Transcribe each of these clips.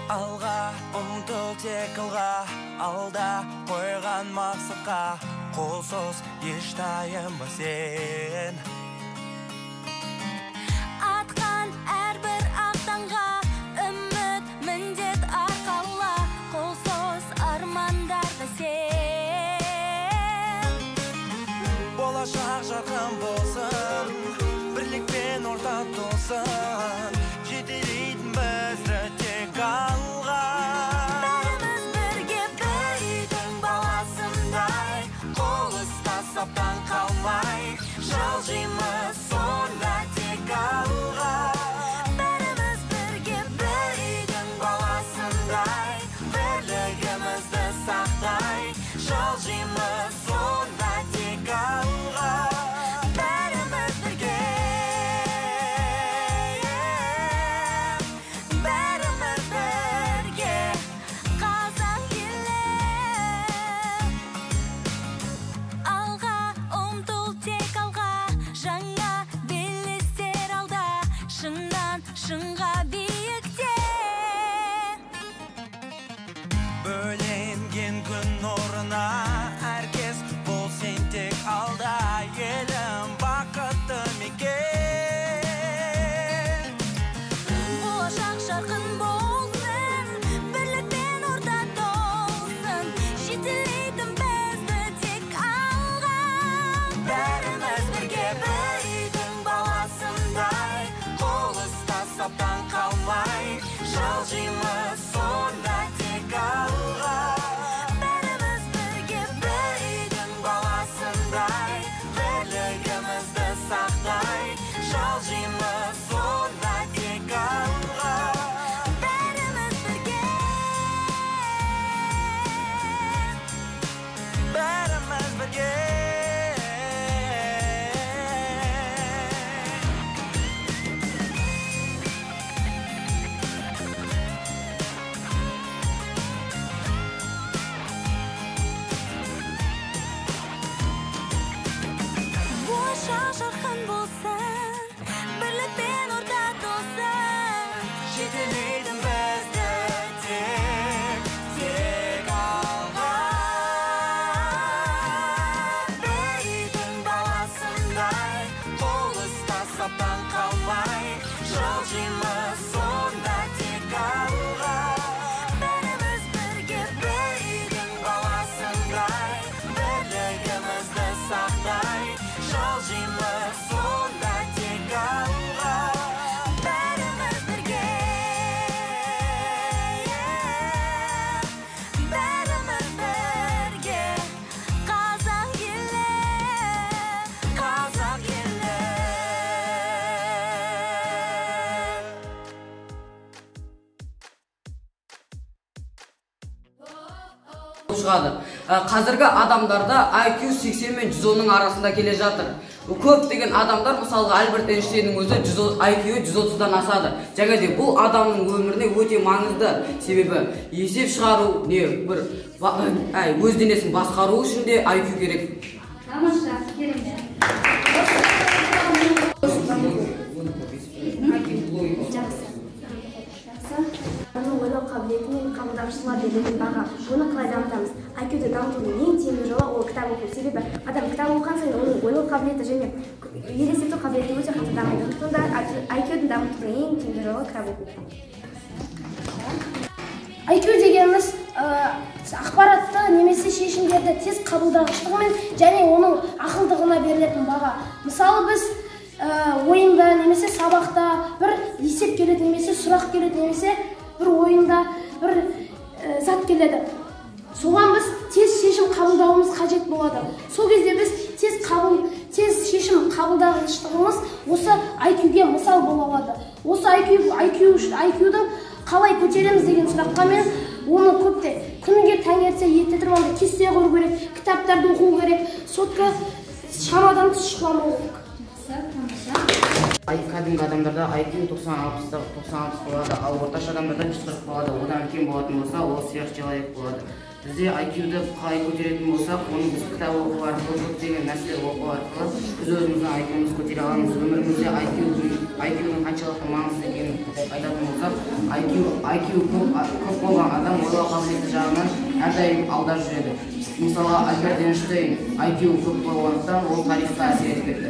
Алға ұмтыл тек алға, алда қойған мақсатқа, қолсыз еш тайынба сен. Атқан әрбір ақтанға, үміт міндет арқала, қолсыз армандарды сен. Болашақ жарқын болсын, бірлікпен орта толсын, жетелейтін бізді тек алға. Бәріміз бірге бір үйдің баласындай, қол ұстасаптан қалмай, жылжимыз сонда тек алға. Бәріміз бірге бір үйдің баласындай, бірлігімізді сақтай, жылжимыз сонда тек алға. Бәріміз бірге, бәріміз бірге, қазақ елі. Алға ұмтыл тек алға, жаңа белестер алда, шыңнан шыңға биікте. Бөленген күн нұрына әркез бол сен тек алда, елім бақытты мекен. Болашақ жарқын болсын, бірлікпен орта толсын, жетелейтін бізді тек алға. Бәріміз бірге бір үйдің баласындай, қол ұстасаптан қалмай, жылжимыз сонда тек алға. Бәріміз бірге бір үйдің баласындай, бірлігімізді сақтай, жылжимыз сонда тек алға. Бәріміз бірге, Бәріміз бірге. болашақ жарқын болсын, бірлікпен орта толсын, Жетелейтін бізді тек алға. бір үйдің баласындай, Қол ұстасаптан қалмай, жылжимыз сонда тек алға. бәріміз бірге бір үйдің Баласындай, бірлігімізді сақтай, жылжимыз сонда тек алға. бәріміз бірге, бәріміз бірге, қазақ елі, Қазақ елі. шығады. Қазіргі адамдарда IQ 80 мен 110-ның арасында келе жатыр. Көптеген адамдар, мысалға Альберт Эйнштейннің өзі IQ 130-дан асады. Және де бұл адамның өміріне өте маңызды. Себебі есеп шығару, не бір өз денесін басқару үшін де IQ керек. Тамаша, керемет. Оның ойлау қабілеті мен қабылдаушылар берілген баға. Оны қалай дамытамыз? IQ-ді дамытудың ең тиімді жолы ол кітап оқу. Себебі адам кітап оқыған сайын оның ойлау қабілеті және елестету қабілеті өте қатты дамиды. Сонда IQ-ді дамытудың ең тиімді жолы кітап оқу. IQ дегеніміз ақпаратты немесе шешімдерді тез қабылдағыштығымен және оның ақылдығына берілетін баға. Мысалы біз ойында немесе сабақта бір есеп келеді немесе сұрақ келеді немесе бір ойында бір зат келеді. Соған біз тез шешім қабылдауымыз қажет болады. Сол кезде біз тез шешім қабылдағыштығымыз осы IQ-ге мысал бола алады. Осы IQ-дің қалай көтереміз деген сұраққа мен оны көпте күніге таңерте ерте тұрмайды, кесте қою керек, кітаптарды оқу керек, сотқа шамадан тыс шықпамау керек. Кәдімгі адамдарда IQ 90-60 болады, ал орташа адамдарда 140 болады. Одан үлкен болатын болса, ол сверхчеловек болады. бізде IQ-ді қалай көтеретін болсақ, оны біз кітап оқу арқылы, көптеген нәрселер оқу арқылы біз өзіміздің IQ-імізді көтере аламыз. Өмірімізде IQ-ның қаншалықты маңызды екенін айтатын болсақ, IQ көп болған адам ойлау қабілеті жағынан әрдайым алда жүреді. Мысалы, Альберт Эйнштейн IQ көп болғандықтан ол тарихқа әсер етіп кетті.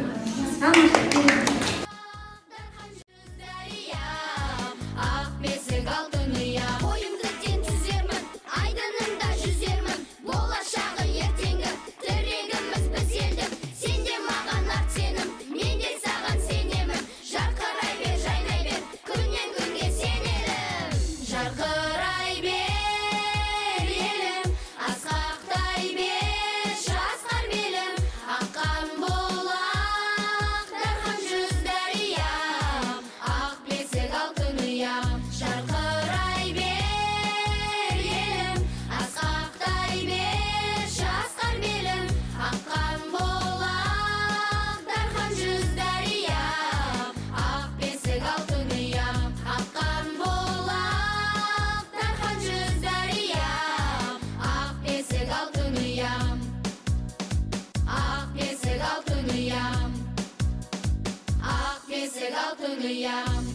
Ак бесик алтын уям.